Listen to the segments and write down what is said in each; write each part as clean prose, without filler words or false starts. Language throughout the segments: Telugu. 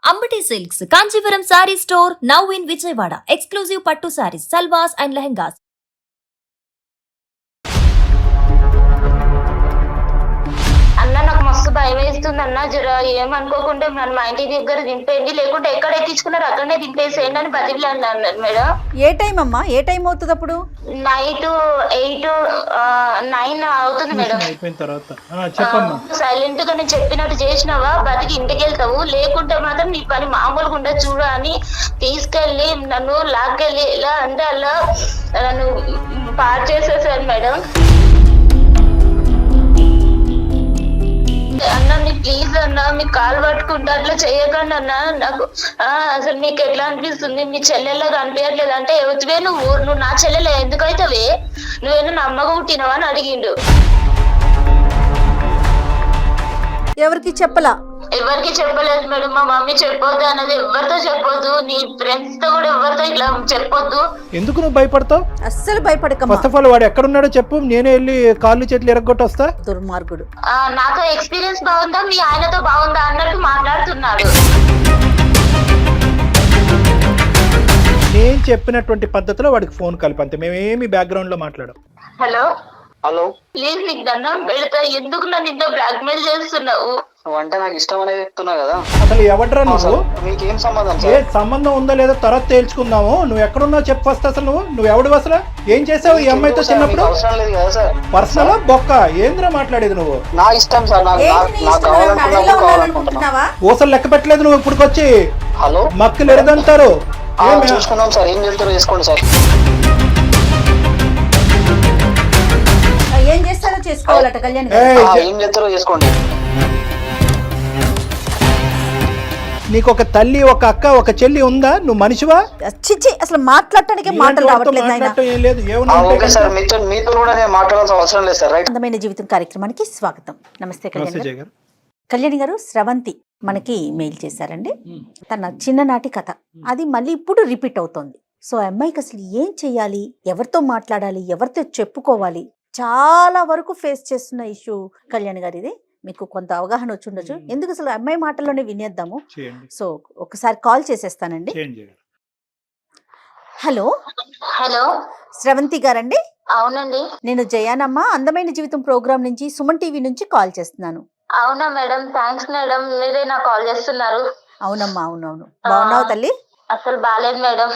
Ambati Silks, Kanchivaram Saree Store, now in Vijayawada. Exclusive Pattu Sarees, Salwas and Lehengas. అన్న నాకు మస్తు భయం వేస్తుంది అన్న, జర ఏమనుకోకుండా మన మా ఇంటి దగ్గర దింపేయండి, లేకుంటే ఎక్కడ ఎక్కించుకున్నారు అక్కడనే దింపేసేయండి అని బతికిలా అన్నారు మేడం. ఏ టైం అమ్మా? ఏ టైం అవుతుంది అప్పుడు? నైట్ 8-9 అవుతుంది మేడం. సైలెంట్ గా నేను చెప్పినట్టు చేసినావా బతికి ఇంటికి వెళ్తావు, లేకుంటే మాత్రం నీ పని మామూలుగా ఉండదు చూడ అని తీసుకెళ్లి నన్ను లాక్కెళ్ళి ఎలా అంటే అలా నన్ను పాడు చేసేసారు మేడం. అన్న మీకు ప్లీజ్ అన్న, మీకు కాలు పట్టుకుంటా అట్లా చేయకండి అన్న. నాకు అసలు మీకు ఎట్లా అనిపిస్తుంది? మీ చెల్లెల్లాగా అనిపించట్లేదు అంటే ఎవరివే నువ్వు నా చెల్లెలే ఎందుకైతవే, నువ్వేనా నా అమ్మగా పుట్టినవా అని అడిగిండు. ఎవరికి చెప్పలా? ఎవరికి చెప్పలేదు మేడం. మా మమ్మీ చెప్పొద్దు అన్నది, ఎవరితో చెప్పొద్దు, నీ ఫ్రెండ్స్ తో కూడా ఎవరితో ఇట్లా చెప్పొద్దు. ఎందుకు నువ్వు భయపడతావు? అస్సలు భయపడక. ఫస్ట్ ఆఫ్ ఆల్ వాడు ఎక్కడున్నాడో చెప్పు, నేనే వెళ్ళి కాళ్ళు చేతులు ఎరగొట్టి వస్తా. దుర్మార్గుడు. నాతో ఎక్స్పీరియన్స్ బాగుందా, మీ ఆయనతో బాగుందా అన్నట్టు మాట్లాడుతున్నాడు. నేను చెప్పినటువంటి పద్ధతిలో వాడికి ఫోన్ కలిపి అంతే, మేమేమి బ్యాక్గ్రౌండ్ లో మాట్లాడాం. హలో హలో, ప్లీజ్ నీకు దండం పెడతా, ఎందుకు నన్ను ఇంత బ్లాక్ మెయిల్ చేస్తున్నావు? అంటే నాకు ఇష్టం అనేది చెప్తున్నా కదా. అసలు ఎవడ్రా నువ్వు? మీకేం సంబంధం ఏ సంబంధం ఉందో లేదో తర్వాత తేల్చుకుందాము. నువ్వు ఎక్కడున్నావు చెప్పు ఫస్ట్. అసలు నువ్వు ఎవడు? అసలు ఏం చేసావు ఈ అమ్మాయితో చిన్నప్పుడు? అవసరం లేదు కదా సార్. పర్సనల్ బొక్క ఏంద్రా మాట్లాడేది నువ్వు? నా ఇష్టం సార్, నాకు కావాలనుకుంటున్నా. ఊసలు లెక్క పెట్టలేదు నువ్వు ఇప్పుడుకొచ్చి. హలో, మక్కులు ఎరదంటారు. చూసుకున్నాం సార్, ఏం చేస్తారో చేసుకోండి సార్. ఏం చేస్తారో చేసుకోవాలట కళ్యాణ్. ఏం చేస్తారో చేసుకోండి. నీకు ఒక తల్లి, ఒక అక్క, ఒక చెల్లి ఉందా? నువ్వు మనిషివా? చిచ్చి, అసలు మాట్లాడటానికి మాటలు రావట్లేదు ఆయన. ఓకే సార్, మీతో కూడా నేను మాట్లాడాల్సిన అవసరం లేదు సార్. రైట్. అందమైన జీవితం కార్యక్రమానికి స్వాగతం. నమస్తే కళ్యాణ్ గారు. కళ్యాణి గారు, స్రవంతి మనకి మెయిల్ చేశారండి. తన చిన్ననాటి కథ అది మళ్ళీ ఇప్పుడు రిపీట్ అవుతోంది. సో అమ్మాయికి అసలు ఏం చెయ్యాలి, ఎవరితో మాట్లాడాలి, ఎవరితో చెప్పుకోవాలి, చాలా వరకు ఫేస్ చేస్తున్న ఇష్యూ కళ్యాణ్ గారు ఇది. మీకు కొంత అవగాహన వచ్చి ఉండొచ్చు. ఎందుకు అసలు అమ్మాయి మాటల్లోనే వినేద్దాము. సో ఒకసారి కాల్ చేసేస్తానండి. హలో. హలో, స్రవంతి గారండి? అవునండి. నేను జయానమ్మ, అందమైన జీవితం ప్రోగ్రామ్ నుంచి, సుమన్ టీవీ నుంచి కాల్ చేస్తున్నాను. అవునా మేడం, థ్యాంక్స్ మేడం, మీరే నాకు కాల్ చేస్తున్నారు. అవునమ్మా, అవునవును. బాగున్నావు తల్లి? అసలు బాలేదు మేడం,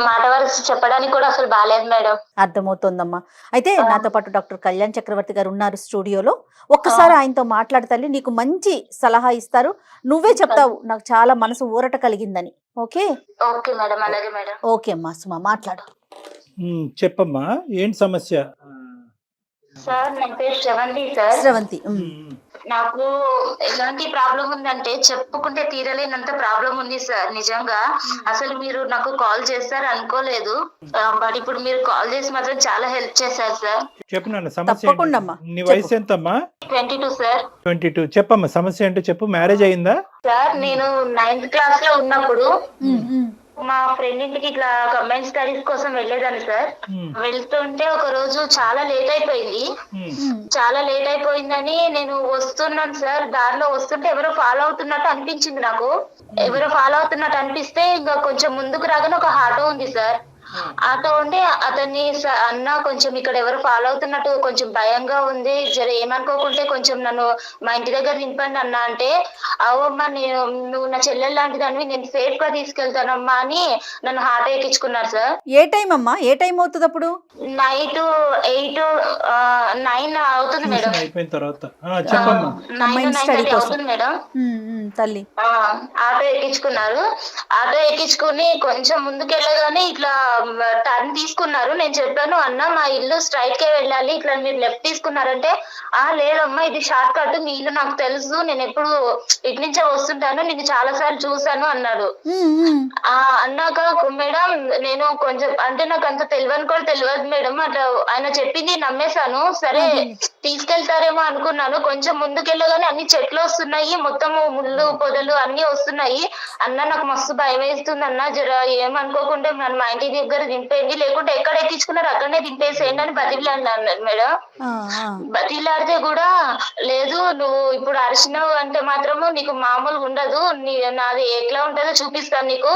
మాట వరుస చెప్పడానికి కూడా అసలు బాలేదు మేడం. అర్థమవుతోందమ్మా. అయితే నాతో పాటు డాక్టర్ కళ్యాణ్ చక్రవర్తి గారు ఉన్నారు స్టూడియోలో. ఒక్కసారి ఆయనతో మాట్లాడతాలి, నీకు మంచి సలహా ఇస్తారు. నువ్వే చెప్తావు నాకు చాలా మనసు ఊరట కలిగిందని. ఓకే? ఓకే మేడం, అలాగే మేడం. ఓకే అమ్మా, సుమా మాట్లాడు. చెప్పమ్మా, ఏంటి సమస్య? సార్ నా పేరు శ్రవంతి సార్. శ్రవంతి, నాకు ఎలాంటి ప్రాబ్లం ఉందంటే చెప్పుకుంటే తీరలేనంత ప్రాబ్లం ఉంది సార్. నిజంగా అసలు మీరు నాకు కాల్ చేస్తారు అనుకోలేదు, బట్ ఇప్పుడు మీరు కాల్ చేసి మాత్రం చాలా హెల్ప్ చేశారు సార్. చెప్పు నాన్న, సమస్య తప్పకుండా అమ్మా. నీ వయసు ఎంతమ్మా? 22 సార్. 22. చెప్పమ్మా, సమస్య ఏంటో చెప్పు. మ్యారేజ్ అయిందా? సార్ నేను 9th క్లాస్ లో ఉన్నప్పుడు మా ఫ్రెండ్ ఇంటికి ఇట్లా కంబైన్ స్టడీస్ కోసం వెళ్ళేదాన్ని సార్. వెళ్తుంటే ఒక రోజు చాలా లేట్ అయిపోయింది. చాలా లేట్ అయిపోయిందని నేను వస్తున్నాను సార్. దారిలో వస్తుంటే ఎవరో ఫాలో అవుతున్నట్టు అనిపించింది నాకు. ఎవరో ఫాలో అవుతున్నట్టు అనిపిస్తే ఇంకా కొంచెం ముందుకు రాగానే ఒక ఆటో ఉంది సార్. ఆటో ఉండి అతన్ని అన్న కొంచెం ఇక్కడ ఎవరు ఫాలో అవుతున్నట్టు కొంచెం భయంగా ఉంది, జర ఏమనుకోకుంటే కొంచెం నన్ను మా ఇంటి దగ్గర దింపండి అన్న అంటే, అవమ్మా నువ్వు నా చెల్లెలు లాంటి దాన్ని నేను సేఫ్ గా తీసుకెళ్తానమ్మా అని నన్ను ఆటో ఎక్కించుకున్నారు సార్. ఏ టైం అమ్మా? ఏ టైం అవుతుంది అప్పుడు? నైట్ 8-9 అవుతుంది మేడం. 9-9:30 అవుతుంది మేడం. తల్లి ఆటో ఎక్కించుకున్నారు. ఆటో ఎక్కించుకుని కొంచెం ముందుకెళ్ళగానే ఇట్లా టర్న్ తీసుకున్నారు. నేను చెప్పాను, అన్న మా ఇల్లు స్ట్రైట్ కే వెళ్ళాలి, ఇట్లా మీరు లెఫ్ట్ తీసుకున్నారంటే, లేదమ్మా ఇది షార్ట్ కట్, మీ ఇల్లు నాకు తెలుసు, నేను ఎప్పుడు ఇటు నుంచే వస్తుంటాను, నేను చాలా సార్లు చూసాను అన్నాడు. అన్నాక మేడం నేను కొంచెం అంటే నాకు అంత తెలియని కూడా తెలియదు మేడం, అట్లా ఆయన చెప్పింది నమ్మేశాను. సరే తీసుకెళ్తారేమో అనుకున్నాను. కొంచెం ముందుకెళ్ళగానే అన్ని చెట్లు వస్తున్నాయి, మొత్తం ముళ్ళు పొదలు అన్ని వస్తున్నాయి. అన్న నాకు మస్తు భయం వేస్తుంది అన్న, జర ఏమనుకోకుండా మా ఇంటి దగ్గర దింపేయండి, లేకుంటే ఎక్కడ ఎక్కించుకున్నారు అక్కడనే దింపేసేయండి అని బతిలాడినాను మేడం. బతిలాడితే కూడా లేదు, నువ్వు ఇప్పుడు అరిచినావు అంటే మాత్రము నీకు మామూలుగా ఉండదు, నాది ఎట్లా ఉంటుందో చూపిస్తాను, నీకు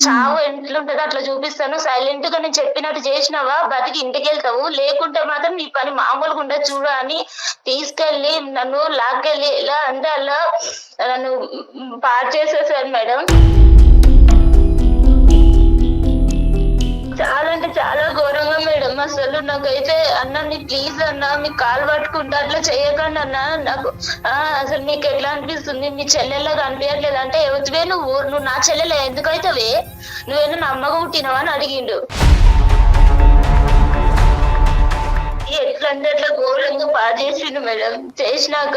చావు ఎట్లుంటుందో అట్లా చూపిస్తాను, సైలెంట్ గా నేను చెప్పినట్టు చేసినావా బతికి ఇంటికి వెళ్తావు, లేకుంటే మాత్రం నీ పని మామూలుగా ఉండదు చూడ అని తీసుకెళ్లి నన్ను లాక్కెళ్ళి ఎలా అంటే అలా నన్ను పాడు చేసేసారు మేడం. చాలా అంటే చాలా ఘోరంగా మేడం. అసలు నాకైతే అన్న నీ ప్లీజ్ అన్న మీకు కాలు పట్టుకుంటా అట్లా చేయకండి అన్న, నాకు అసలు నీకు ఎట్లా అనిపిస్తుంది, నీ చెల్లెల్లాగా అనిపించట్లేదు అంటే, ఎవరివే నువ్వు నా చెల్లెలే ఎందుకైతావే, నువ్వేనా నా అమ్మగా పుట్టినావా అని అడిగిండు. ఎట్లా అంటే అట్లా ఘోరంగా బాగా చేసిండు మేడం. చేసినాక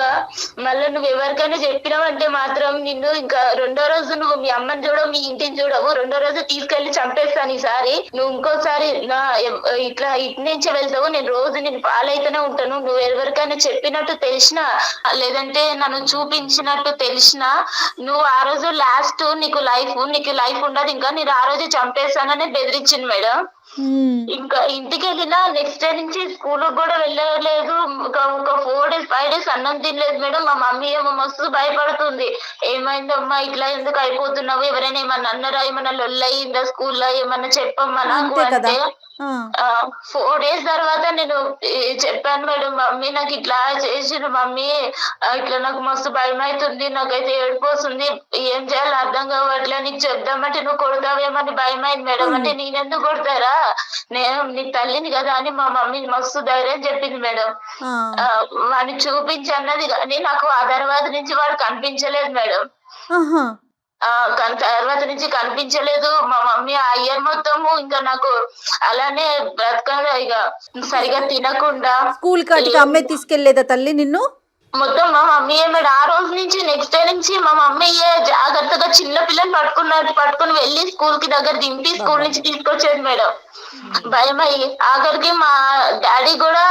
మళ్ళీ నువ్వు ఎవరికైనా చెప్పినావంటే మాత్రం నిన్ను ఇంకా రెండో రోజు నువ్వు మీ అమ్మని చూడవు, మీ ఇంటిని చూడవు, రెండో రోజు తీసుకెళ్లి చంపేస్తాను, ఈసారి నువ్వు ఇంకోసారి నా ఇట్లా ఇటు నుంచి వెళ్తావు, నేను రోజు నేను పాలైతేనే ఉంటాను, నువ్వు ఎవరికైనా చెప్పినట్టు తెలిసినా లేదంటే నన్ను చూపించినట్టు తెలిసినా నువ్వు ఆ రోజు లాస్ట్ నీకు లైఫ్ ఉండదు, ఇంకా నేను ఆ రోజు చంపేస్తానని బెదిరించింది మేడం. ఇంకా ఇంటికి వెళ్ళినా నెక్స్ట్ డే నుంచి స్కూల్ కూడా వెళ్ళలేదు, ఒక 4 days 5 days అన్నం తినలేదు మేడం. మా మమ్మీ ఏమో మస్తు భయపడుతుంది, ఏమైందమ్మా ఇట్లా ఎందుకు అయిపోతున్నావు, ఎవరైనా ఏమన్నా అన్నారా, ఏమన్నా లొల్లయిందా స్కూల్లో, ఏమన్నా చెప్పమ్మా నాకు అంటే 4 days తర్వాత నేను చెప్పాను మేడం, మమ్మీ నాకు ఇట్లా చేసిన మమ్మీ, ఇట్లా నాకు మస్తు భయం అవుతుంది, నాకైతే ఏడిపోతుంది, ఏం చేయాలో అర్థం కావట్లే, నీకు చెప్దామంటే నువ్వు కొడతావేమని భయం అయింది మేడం. అంటే నేనెందుకు కొడతారా, నేను నీ తల్లిని కదా అని మా మమ్మీ మస్తు ధైర్యం చెప్పింది మేడం. వాడిని చూపించి అన్నది కానీ నాకు ఆ తర్వాత నుంచి వాడు కనిపించలేదు మేడం. తర్వాత నుంచి కనిపించలేదు. మా మమ్మీ ఆ ఇయర్ మొత్తము ఇంకా నాకు అలానే బ్రతకగా ఇక సరిగా తినకుండా. స్కూల్ కాటికి అమ్మే తీసుకెళ్లేదా తల్లి నిన్ను? మొత్తం మా మమ్మీ మేడం ఆ రోజు నుంచి నెక్స్ట్ డే నుంచి మా మమ్మీ జాగ్రత్తగా చిన్న పిల్లలు పట్టుకుని వెళ్ళి స్కూల్ కి దగ్గర దింపి స్కూల్ నుంచి తీసుకొచ్చేది మేడం. భయం అయ్యి ఆఖరికి మా డాడీ కూడా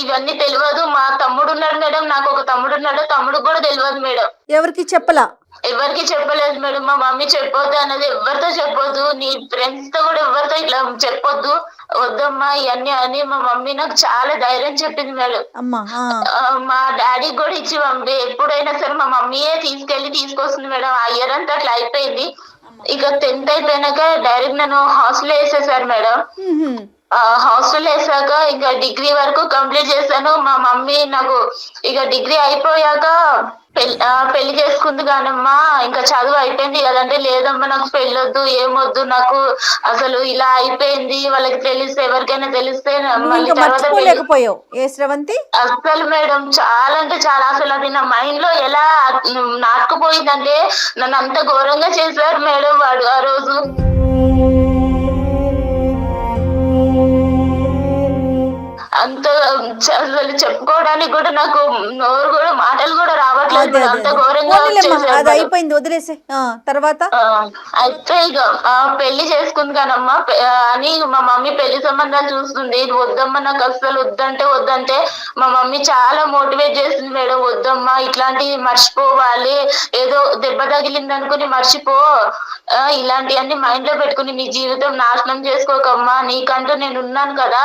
ఇవన్నీ తెలియదు. మా తమ్ముడు ఉన్నాడు మేడం, నాకు ఒక తమ్ముడు ఉన్నాడు, తమ్ముడు కూడా తెలియదు మేడం. ఎవరికి చెప్పలా? ఎవరికి చెప్పలేదు మేడం. మా మమ్మీ చెప్పొద్దు అన్నది, ఎవరితో చెప్పొద్దు, నీ ఫ్రెండ్స్ తో కూడా ఎవరితో ఇట్లా చెప్పొద్దు, వద్దమ్మా ఇవన్నీ అని మా మమ్మీ నాకు చాలా ధైర్యం చెప్పింది మేడం. మా డాడీ కూడా ఇచ్చి ఎప్పుడైనా సరే మా మమ్మీయే తీసుకొస్తుంది మేడం. ఆ ఇయర్ అంతా అట్లా అయిపోయింది. ఇక 10th అయిపోయినాక డైరెక్ట్ నన్ను హాస్టల్ వేసేసారు మేడం. హాస్టల్ వేసాక ఇంకా డిగ్రీ వరకు కంప్లీట్ చేశాను. మా మమ్మీ నాకు ఇక డిగ్రీ అయిపోయాక పెళ్లి చేసుకుంది కానమ్మా, ఇంకా చదువు అయిపోయింది కదంటే, లేదమ్మా నాకు పెళ్ళొద్దు, ఏమొద్దు, నాకు అసలు ఇలా అయిపోయింది, వాళ్ళకి తెలిస్తే ఎవరికైనా తెలిస్తే అసలు మేడం చాలా అంటే చాలా, అసలు అది నా మైండ్ లో ఎలా నాటుకుపోయిందంటే నన్ను అంత ఘోరంగా చేశారు మేడం వాడు ఆ రోజు. అంత అసలు చెప్పుకోవడానికి కూడా నాకు నోరు కూడా మాటలు కూడా రావట్లేదు, అంత ఘోరంగా అయిపోయింది. వదిలేసే తర్వాత అయితే ఇక పెళ్లి చేసుకుంది కానమ్మా అని మా మమ్మీ పెళ్లి సంబంధాలు చూస్తుంది. వద్దమ్మా నాకు అసలు వద్దంటే మా మమ్మీ చాలా మోటివేట్ చేసింది మేడం. వద్దమ్మా ఇట్లాంటివి మర్చిపోవాలి, ఏదో దెబ్బ తగిలింది అనుకుని మర్చిపో, ఇలాంటివన్నీ మైండ్ లో పెట్టుకుని నీ జీవితం నాశనం చేసుకోకమ్మా, నీకంటూ నేను ఉన్నాను కదా,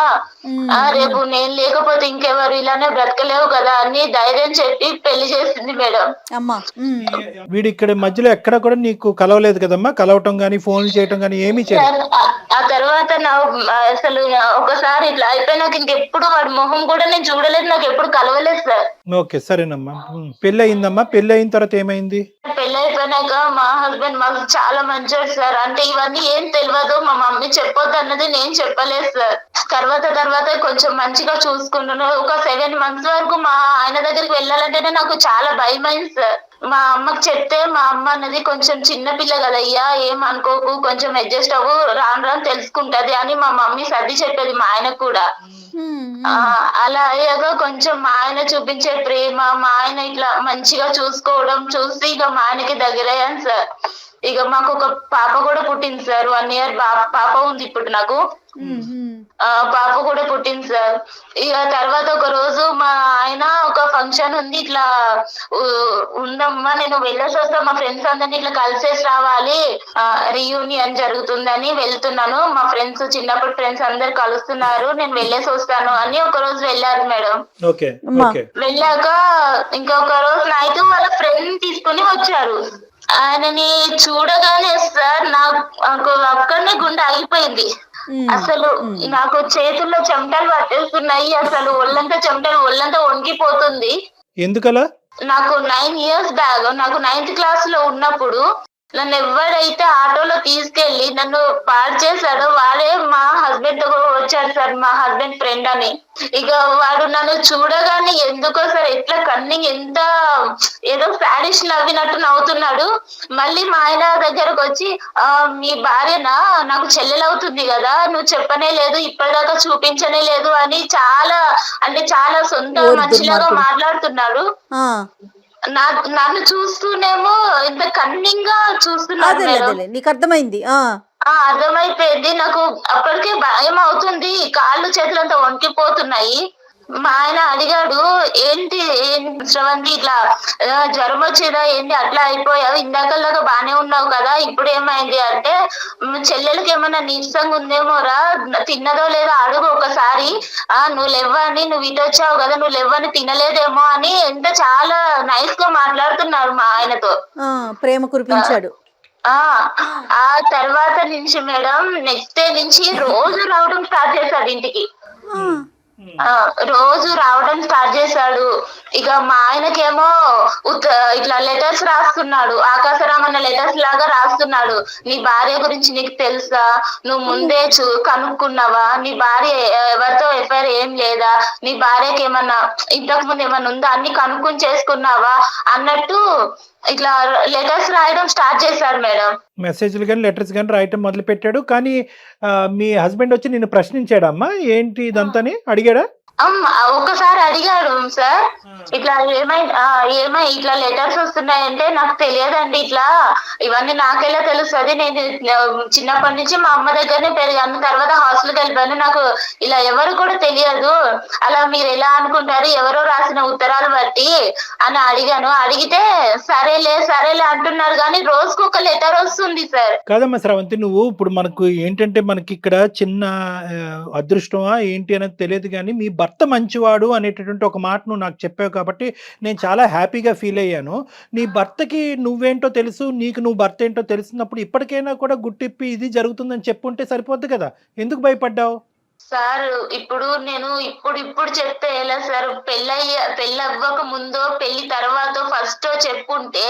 రేపు నేను లేకపోతే ఇంకెవరు ఇలానే బ్రతకలేవు కదా అని ధైర్యం చెప్పి పెళ్లి చేసింది మేడం. వీడి ఇక్కడ మధ్యలో ఎక్కడ కూడా నీకు కలవలేదు కదమ్మా? కలవటం గానీ ఫోన్లు చేయటం గానీ ఏమీ చేయలేదు? ఆ తర్వాత నా అసలు ఒకసారి ఇట్లా అయిపోయినాక ఇంకెప్పుడు వాడి మొహం కూడా నేను చూడలేదు, నాకు ఎప్పుడు కలవలేదు సార్. ఓకే సరేనమ్మా. పెళ్లి అయిందమ్మా, పెళ్లి అయిన తర్వాత ఏమైంది? పెళ్లి అయిపోయినాక మా హస్బెండ్ మాకు చాలా మంచోడు సార్. అంటే ఇవన్నీ ఏం తెలియదు, మా మమ్మీ చెప్పొద్దు అన్నది నేను చెప్పలేదు సార్. తర్వాత కొంచెం మంచిగా చూసుకున్నాను. ఒక 7 months వరకు మా ఆయన దగ్గరికి వెళ్ళాలంటేనే నాకు చాలా భయం అయింది సార్. మా అమ్మకి చెప్తే మా అమ్మ అన్నది కొంచెం చిన్న పిల్ల కదయ్యా, ఏం అనుకోకు, కొంచెం అడ్జస్ట్ అవ్వు, రాను తెలుసుకుంటది అని మా మమ్మీ సర్ది చెప్పేది మా ఆయన కూడా. అలా అయ్యాక కొంచెం మా ఆయన చూపించే ప్రేమ, మా ఆయన ఇట్లా మంచిగా చూసుకోవడం చూసి ఇక మా ఆయనకి దగ్గరయ్యాను సార్. ఇక మాకు ఒక పాప కూడా పుట్టింది సార్. 1 year పాప ఉంది ఇప్పుడు నాకు. పాప కూడా పుట్టింది సార్. ఇక తర్వాత ఒక రోజు మా ఆయన ఒక ఫంక్షన్ ఉంది, ఇట్లా ఉందమ్మా నేను వెళ్ళేసి వస్తా, మా ఫ్రెండ్స్ అందరినీ ఇట్లా కలిసేసి రావాలి, రీయూనియన్ జరుగుతుందని వెళ్తున్నాను, మా ఫ్రెండ్స్ చిన్నప్పటి ఫ్రెండ్స్ అందరు కలుస్తున్నారు, నేను వెళ్ళేసి వస్తాను అని ఒక రోజు వెళ్ళారు మేడం. వెళ్ళాక ఇంకొక రోజు నైట్ వాళ్ళ ఫ్రెండ్ తీసుకుని వచ్చారు. ఆయనని చూడగానే సార్ నాకు అక్కడనే గుండె ఆగిపోయింది. అసలు నాకు చేతుల్లో చెమటలు పట్టేస్తున్నాయి, అసలు ఒళ్ళంతా వణికిపోతుంది. ఎందుకలా? నాకు 9 years బ్యాక్, నాకు 9th class లో ఉన్నప్పుడు నన్ను ఎవరైతే ఆటోలో తీసుకెళ్లి నన్ను పాడు చేశాడో వాడే మా హస్బెండ్ వచ్చాడు సార్, మా హస్బెండ్ ఫ్రెండ్ అని. ఇక వాడు నన్ను చూడగానే ఎందుకో సార్ ఎట్లా కన్నింగ్, ఎంత ఏదో సాడిష్ నవ్వినట్టు నవ్వుతున్నాడు. మళ్ళీ మా ఆయన దగ్గరకు వచ్చి మీ భార్యనా, నాకు చెల్లెలవుతుంది కదా, నువ్వు చెప్పనే లేదు, ఇప్పటిదాకా చూపించనే లేదు అని చాలా సొంత మనిషిలాగా మాట్లాడుతున్నాడు. నన్ను చూస్తూనేమో ఇంత కన్నింగ్ గా చూస్తున్నాడు. నీకు అర్థమైంది? అర్థమైపోయింది. నాకు అప్పటికే భయం అవుతుంది, కాళ్ళు చేతులు అంతా వణికిపోతున్నాయి. మా ఆయన అడిగాడు, ఏంటి శ్రవంతి ఇట్లా జ్వరం వచ్చిందా ఏంటి, అట్లా అయిపోయావు, ఇందాకలాగా బానే ఉన్నావు కదా, ఇప్పుడు ఏమైంది అంటే, చెల్లెలకి ఏమన్నా నీరసంగా ఉందేమోరా, తిన్నదో లేదో అడుగు ఒకసారి, నువ్వు లేవని, నువ్వు ఇటు వచ్చావు కదా, నువ్వు లేవని తినలేదేమో అని ఎంత చాలా నైస్ గా మాట్లాడుతున్నాడు మా ఆయనతో, ప్రేమ కురిపించాడు. ఆ తర్వాత నుంచి మేడం నెక్స్ట్ డే నుంచి రోజు రావడం స్టార్ట్ చేశాడు ఇంటికి. రోజు రావడం స్టార్ట్ చేశాడు. ఇక మా ఆయనకేమో ఇట్లా లెటర్స్ రాస్తున్నాడు, ఆకాశరామన్న లెటర్స్ లాగా రాస్తున్నాడు. నీ భార్య గురించి నీకు తెలుసా, నువ్వు ముందే కనుక్కున్నావా, నీ భార్య ఎవరితో ఎఫ్ఐఆర్ ఏం లేదా, నీ భార్యకి ఏమన్నా ఇంతకు ముందు ఏమన్నా ఉందా అన్ని కనుక్కుని చేసుకున్నావా అన్నట్టు ఇట్లా లెటర్స్ రాయడం స్టార్ట్ చేశాడు మేడం. మెసేజ్లు కానీ లెటర్స్ కానీ రాయటం మొదలు పెట్టాడు. కానీ మీ హస్బెండ్ వచ్చి నిన్ను ప్రశ్నించాడమ్మా, ఏంటి ఇదంతా అడిగాడా? ఒక్కసారి అడిగాడు సార్, ఇట్లా ఏమై ఇట్లా లెటర్స్ వస్తున్నాయంటే, నాకు తెలియదండి, ఇట్లా ఇవన్నీ నాకెలా తెలుస్తుంది, నేను చిన్నప్పటి నుంచి మా అమ్మ దగ్గరనే పెరిగాను, తర్వాత హాస్టల్కి వెళ్ళిపోయాను, నాకు ఇలా ఎవరు కూడా తెలియదు, అలా మీరు ఎలా అనుకుంటారు ఎవరో రాసిన ఉత్తరాలు బట్టి అని అడిగాను. అడిగితే సరేలే అంటున్నారు, కానీ రోజుకు ఒక లెటర్ వస్తుంది సార్. కాదమ్మా శ్రవంతి, నువ్వు ఇప్పుడు మనకు ఏంటంటే మనకి ఇక్కడ చిన్న అదృష్టమా ఏంటి అనేది తెలియదు, కానీ మీ భర్త మంచివాడు అనేటటువంటి ఒక మాట నువ్వు నాకు చెప్పావు కాబట్టి నేను చాలా హ్యాపీగా ఫీల్ అయ్యాను. నీ భర్తకి నువ్వేంటో తెలుసు, నీకు నువ్వు భర్త ఏంటో తెలిసినప్పుడు ఇప్పటికైనా కూడా గుట్టిప్పి ఇది జరుగుతుందని చెప్పుంటే సరిపోద్ది కదా, ఎందుకు భయపడ్డావు? సార్ ఇప్పుడు నేను ఇప్పుడు చెప్తే ఎలా సార్, పెళ్ళి అవ్వక ముందో పెళ్లి తర్వాత ఫస్ట్ చెప్పుంటే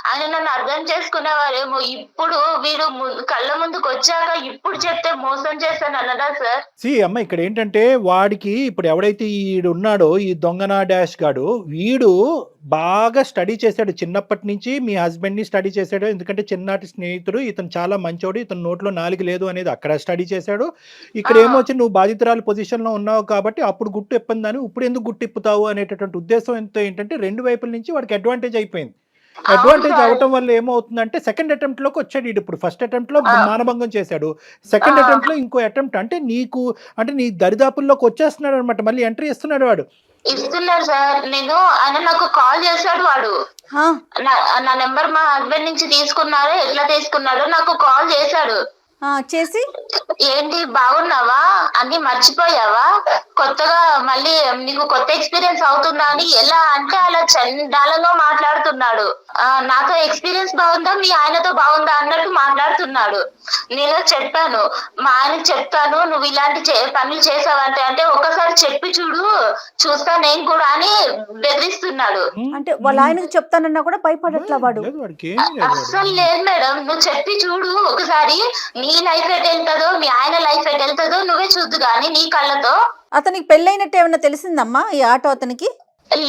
ఆయన నన్ను అర్థం చేసుకునేవారేమో. ఇప్పుడు వీడు కళ్ళ ముందుకు వచ్చాక ఇప్పుడు చెప్తే మోసం చేస్తాను అన్నదా సార్? అమ్మ ఇక్కడ ఏంటంటే వాడికి ఇప్పుడు ఎవడైతే ఈడు ఉన్నాడో ఈ దొంగనా డాష్ గాడు, వీడు బాగా స్టడీ చేశాడు చిన్నప్పటి నుంచి, మీ హస్బెండ్ని స్టడీ చేశాడు, ఎందుకంటే చిన్ననాటి స్నేహితుడు, ఇతను చాలా మంచోడు, ఇతను నోట్లో నాలుగు లేదు అనేది అక్కడ స్టడీ చేశాడు. ఇక్కడ ఏమొచ్చి నువ్వు బాధితురాలు పొజిషన్లో ఉన్నావు కాబట్టి అప్పుడు గుట్టు ఇప్పందని ఇప్పుడు ఎందుకు గుట్టు ఇప్పుతావు అనేటటువంటి ఉద్దేశం ఏంటంటే రెండు వైపుల నుంచి వాడికి అడ్వాంటేజ్ అయిపోయింది. అడ్వాంటేజ్ అవటం వల్ల ఏమవుతుందంటే సెకండ్ అటెంప్ట్ లోకి వచ్చాడు. ఇప్పుడు ఫస్ట్ అటెంప్ట్ లో మానభంగం చేశాడు, సెకండ్ అటెంప్ట్ లో ఇంకో అటెంప్ట్, అంటే నీ దరిదాపుల్లోకి వచ్చేస్తున్నాడు అనమాట, మళ్ళీ ఎంట్రీ ఇస్తున్నాడు వాడు. ఇస్తున్నాడు సార్. ఆయన నాకు కాల్ చేశాడు, వాడు నా నెంబర్ మా హస్బెండ్ నుంచి తీసుకున్నారో ఎట్లా తీసుకున్నాడో నాకు కాల్ చేశాడు. చేసి ఏంటి బాగున్నావా, అన్ని మర్చిపోయావా, కొత్తగా మళ్ళీ నీకు కొత్త ఎక్స్పీరియన్స్ అవుతుందా అని, ఎలా అంటే అలా చండాలంగా మాట్లాడుతున్నాడు. నాతో ఎక్స్పీరియన్స్ బాగుందా, మీ ఆయనతో బాగుందా అన్నట్టు మాట్లాడుతున్నాడు. నేను చెప్పాను, మా ఆయనకు చెప్తాను నువ్వు ఇలాంటి పనులు చేసావంటే, అంటే ఒకసారి చెప్పి చూస్తా నేను కూడా అని బెదిరిస్తున్నాడు. అంటే వాళ్ళ ఆయనకు చెప్తానన్నా కూడా భయపడట్లా వాడు? అస్సలు లేదు మేడం, నువ్వు చెప్పి చూడు ఒకసారి, నీ లైఫ్ ఎట్ వెళ్తుందో మీ ఆయన లైఫ్ ఎట్ వెళ్తుందో నువ్వే చూద్దు గానీ నీ కళ్ళతో. అతనికి పెళ్ళైనట్టు ఏమన్నా తెలిసిందమ్మా ఈ ఆటో అతనికి?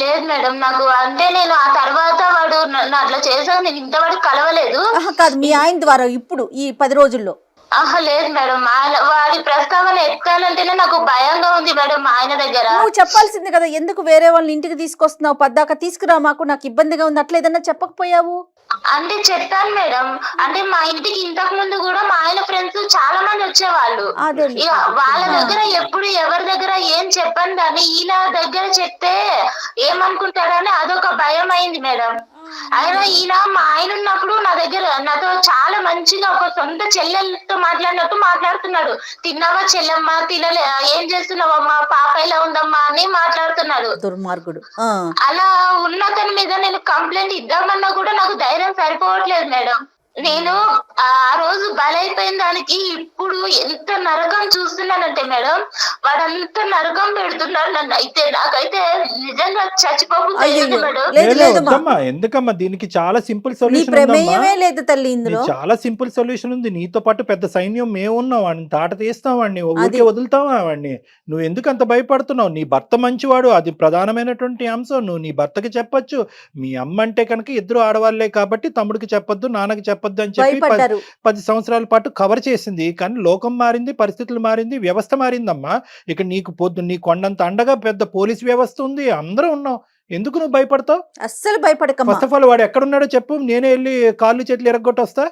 లేదు మేడం, నాకు అంటే నేను ఆ తర్వాత వాడు అట్లా చేసావు, నేను ఇంతవరకు కలవలేదు. కాదు, మీ ఆయన ద్వారా ఇప్పుడు ఈ 10 రోజుల్లో ఆహా లేదు మేడం, ఆయన వాడి ప్రస్తావన ఎత్తానంటేనే నాకు భయంగా ఉంది మేడం మా ఆయన దగ్గర. నువ్వు చెప్పాల్సింది కదా, ఎందుకు వేరే వాళ్ళని ఇంటికి తీసుకొస్తున్నావు, పద్దాక తీసుకురా, మాకు నాకు ఇబ్బందిగా ఉంది, అట్లా ఏదన్నా చెప్పకపోయావు? అంటే చెప్పాను మేడం, అంటే మా ఇంటికి ఇంతకు ముందు కూడా మా ఆయన ఫ్రెండ్స్ చాలా మంది వచ్చేవాళ్ళు. అదే ఇక వాళ్ళ దగ్గర ఎప్పుడు ఎవరి దగ్గర ఏం చెప్పను కానీ ఈయన దగ్గర చెప్తే ఏమనుకుంటాడని అదొక భయం అయింది మేడం. అయినా ఈయన మా ఆయన ఉన్నప్పుడు నా దగ్గర నాతో చాలా మంచిగా ఒక సొంత చెల్లెలతో మాట్లాడినట్టు మాట్లాడుతున్నాడు. తిన్నావా చెల్లెమ్మ, తినలే, ఏం చేస్తున్నావమ్మా, పాప ఎలా ఉందమ్మా అని మాట్లాడుతున్నాడు. దుర్మార్గుడు. అలా ఉన్న తన మీద నేను కంప్లైంట్ ఇద్దామన్నా కూడా నాకు ధైర్యం సరిపోవట్లేదు మేడం. నేను ఆ రోజు బలైపోయిన దానికి ఇప్పుడు ఎంత నరకం చూస్తున్నానంటే మేడం, వాడంత నరకం పెడుతున్నాడు నన్ను. అయితే నాకైతే నిజంగా చచ్చిపోతుంది మేడం. ఎందుకమ్మా, దీనికి చాలా సింపుల్ నీ సొల్యూషన్ ప్రమేయమే లేదు తల్లి ఇందులో. చాలా సింపుల్ సొల్యూషన్ ఉంది. నీతో పాటు పెద్ద సైన్యం మేము ఉన్నాం, వాడిని తాట తీస్తాం, వాడిని ఊరికే వదులుతావా వాడిని? నువ్వు ఎందుకు అంత భయపడుతున్నావు? నీ భర్త మంచివాడు, అది ప్రధానమైనటువంటి అంశం. నువ్వు నీ భర్తకి చెప్పొచ్చు. మీ అమ్మ అంటే కనుక ఇద్దరు ఆడవాళ్లే కాబట్టి తమ్ముడికి చెప్పొద్దు, నాన్నకి చెప్పొద్దు అని చెప్పి 10 సంవత్సరాల పాటు కవర్ చేసింది. కానీ లోకం మారింది, పరిస్థితులు మారింది, వ్యవస్థ మారిందమ్మా. ఇక నీకు నీ కొండంత అండగా పెద్ద పోలీస్ వ్యవస్థ ఉంది, అందరూ ఉన్నాం. ఎందుకు నువ్వు భయపడతావు? అస్సలు భయపడక. ఫస్ట్ ఆఫ్ ఆల్ వాడు ఎక్కడున్నాడో చెప్పు, నేనే వెళ్ళి కాళ్ళు చేతులు ఎరగొట్టి వస్తా.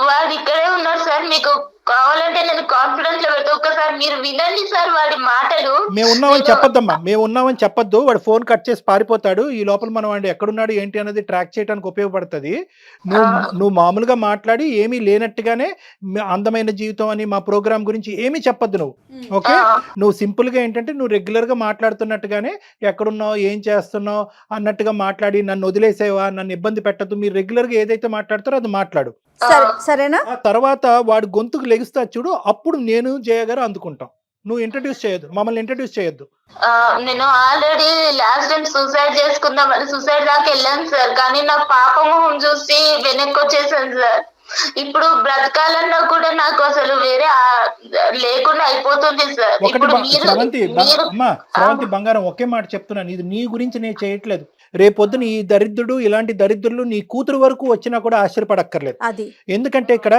వాడు ఇక్కడే ఉన్నాడు సార్, మీకు కావాలంటే నేను కాన్ఫిడెన్స్ లో పెడతా, ఒక్కసారి మీరు వినండి సార్ వాడి మాటలు. మేము ఉన్నామని చెప్పొద్దమ్మా, మేము ఉన్నామని చెప్పొద్దు. వాడు ఫోన్ కట్ చేసి పారిపోతాడు. ఈ లోపల మనం వాడు ఎక్కడున్నాడు ఏంటి అనేది ట్రాక్ చేయడానికి ఉపయోగపడుతుంది. నువ్వు మామూలుగా మాట్లాడి ఏమీ లేనట్టుగానే అందమైన జీవితం అని మా ప్రోగ్రామ్ గురించి ఏమీ చెప్పొద్దు నువ్వు. ఓకే, నువ్వు సింపుల్ గా ఏంటంటే నువ్వు రెగ్యులర్ గా మాట్లాడుతున్నట్టుగానే ఎక్కడున్నావు, ఏం చేస్తున్నావు అన్నట్టుగా మాట్లాడి నన్ను వదిలేసేవా, నన్ను ఇబ్బంది పెట్టద్దు, మీరు రెగ్యులర్ గా ఏదైతే మాట్లాడతారో అది మాట్లాడు. సరేనా? ఆ తర్వాత వాడు గొంతుకు లెగుస్తా చూడు, అప్పుడు నేను జయ గారు అందుకుంటాం. నువ్వు ఇంట్రడ్యూస్ చేయొద్దు, మమ్మల్ని ఇంట్రడ్యూస్ చేయొద్దు. నేను ఆల్రెడీ లాస్ట్ టైం సూసైడ్ చేసుకుందామని సూసైడ్ దాకా వెళ్ళాను సార్, కానీ నా పాపము చూసి వెనక్కి వచ్చేసాను సార్. ఇప్పుడు బ్రతకాలన్నా కూడా నాకు అసలు వేరే లేకుండా అయిపోతుంది సార్. శ్రవంతి బంగారం, ఒకే మాట చెప్తున్నాను, ఇది నీ గురించి నేను చేయట్లేదు. రేపొద్దున ఈ దరిద్రుడు, ఇలాంటి దరిద్రులు నీ కూతురు వరకు వచ్చినా కూడా ఆశ్చర్యపడక్కర్లేదు. ఎందుకంటే ఇక్కడ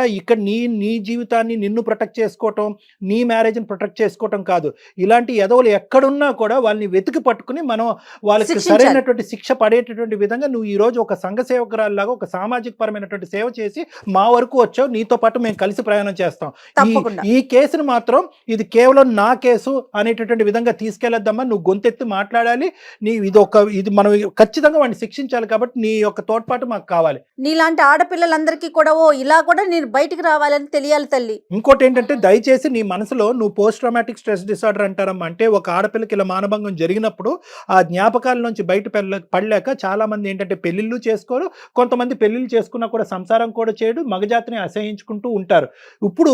నీ జీవితాన్ని నిన్ను ప్రొటెక్ట్ చేసుకోవటం, నీ మ్యారేజ్ని ప్రొటెక్ట్ చేసుకోవటం కాదు. ఇలాంటి ఎదవలు ఎక్కడున్నా కూడా వాళ్ళని వెతికి పట్టుకుని మనం వాళ్ళకి సరైనటువంటి శిక్ష పడేటటువంటి విధంగా నువ్వు ఈ రోజు ఒక సంఘ సేవకురాల్లాగా ఒక సామాజిక పరమైనటువంటి సేవ చేసి మా వరకు వచ్చావు. నీతో పాటు మేము కలిసి ప్రయాణం చేస్తాం. ఈ కేసును మాత్రం ఇది కేవలం నా కేసు అనేటటువంటి విధంగా తీసుకెళ్లొద్దమ్మా. నువ్వు గొంతెత్తి మాట్లాడాలి. ఇది మనం ఖచ్చితంగా వాడిని శిక్షించాలి. కాబట్టి నీ యొక్క తోడ్పాటు మాకు కావాలి. నీలాంటి ఆడపిల్లలందరికీ కూడా ఇలా కూడా నేను బయటికి రావాలని తెలియాలి తల్లి. ఇంకోటి ఏంటంటే దయచేసి నీ మనసులో నువ్వు పోస్ట్ ట్రామాటిక్ స్ట్రెస్ డిసార్డర్ అంటారమ్మా. అంటే ఒక ఆడపిల్లకి ఇలా మానభంగం జరిగినప్పుడు ఆ జ్ఞాపకాల నుంచి బయట పడలేక చాలా మంది ఏంటంటే పెళ్లిళ్ళు చేసుకోరు, కొంతమంది పెళ్లిళ్ళు చేసుకున్నా కూడా సంసారం కూడా చేయడు, మగజాతిని అసహించుకుంటూ ఉంటారు. ఇప్పుడు